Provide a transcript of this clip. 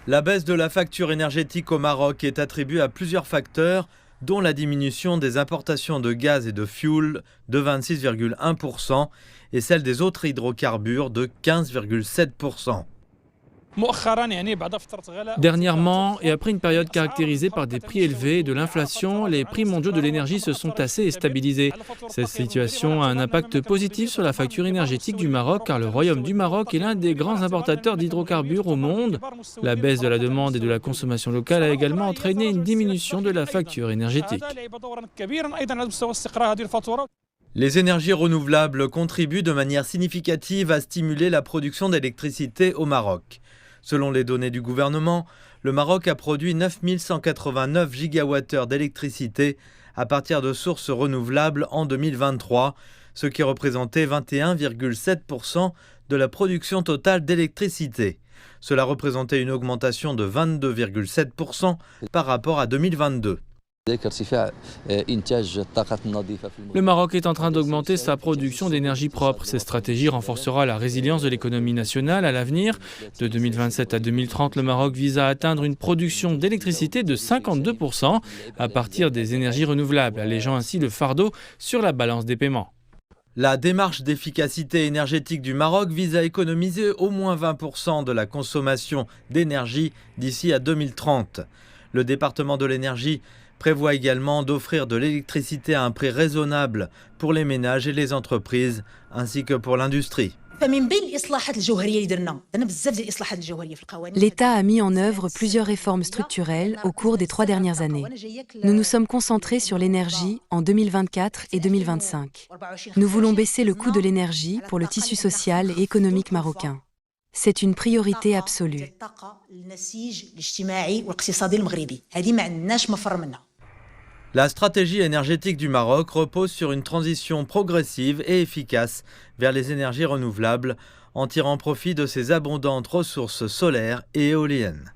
La baisse de la facture énergétique au Maroc est attribuée à plusieurs facteurs, dont la diminution des importations de gaz et de fioul de 26,1% et celle des autres hydrocarbures de 15,7%. Dernièrement, et après une période caractérisée par des prix élevés et de l'inflation, les prix mondiaux de l'énergie se sont tassés et stabilisés. Cette situation a un impact positif sur la facture énergétique du Maroc car le Royaume du Maroc est l'un des grands importateurs d'hydrocarbures au monde. La baisse de la demande et de la consommation locale a également entraîné une diminution de la facture énergétique. Les énergies renouvelables contribuent de manière significative à stimuler la production d'électricité au Maroc. Selon les données du gouvernement, le Maroc a produit 9 189 gigawattheures d'électricité à partir de sources renouvelables en 2023, ce qui représentait 21,7% de la production totale d'électricité. Cela représentait une augmentation de 22,7% par rapport à 2022. Le Maroc est en train d'augmenter sa production d'énergie propre. Cette stratégie renforcera la résilience de l'économie nationale à l'avenir. De 2027 à 2030, le Maroc vise à atteindre une production d'électricité de 52% à partir des énergies renouvelables, allégeant ainsi le fardeau sur la balance des paiements. La démarche d'efficacité énergétique du Maroc vise à économiser au moins 20% de la consommation d'énergie d'ici à 2030. Le département de l'énergie prévoit également d'offrir de l'électricité à un prix raisonnable pour les ménages et les entreprises, ainsi que pour l'industrie. L'État a mis en œuvre plusieurs réformes structurelles au cours des 3 dernières années. Nous nous sommes concentrés sur l'énergie en 2024 et 2025. Nous voulons baisser le coût de l'énergie pour le tissu social et économique marocain. C'est une priorité absolue. La stratégie énergétique du Maroc repose sur une transition progressive et efficace vers les énergies renouvelables en tirant profit de ses abondantes ressources solaires et éoliennes.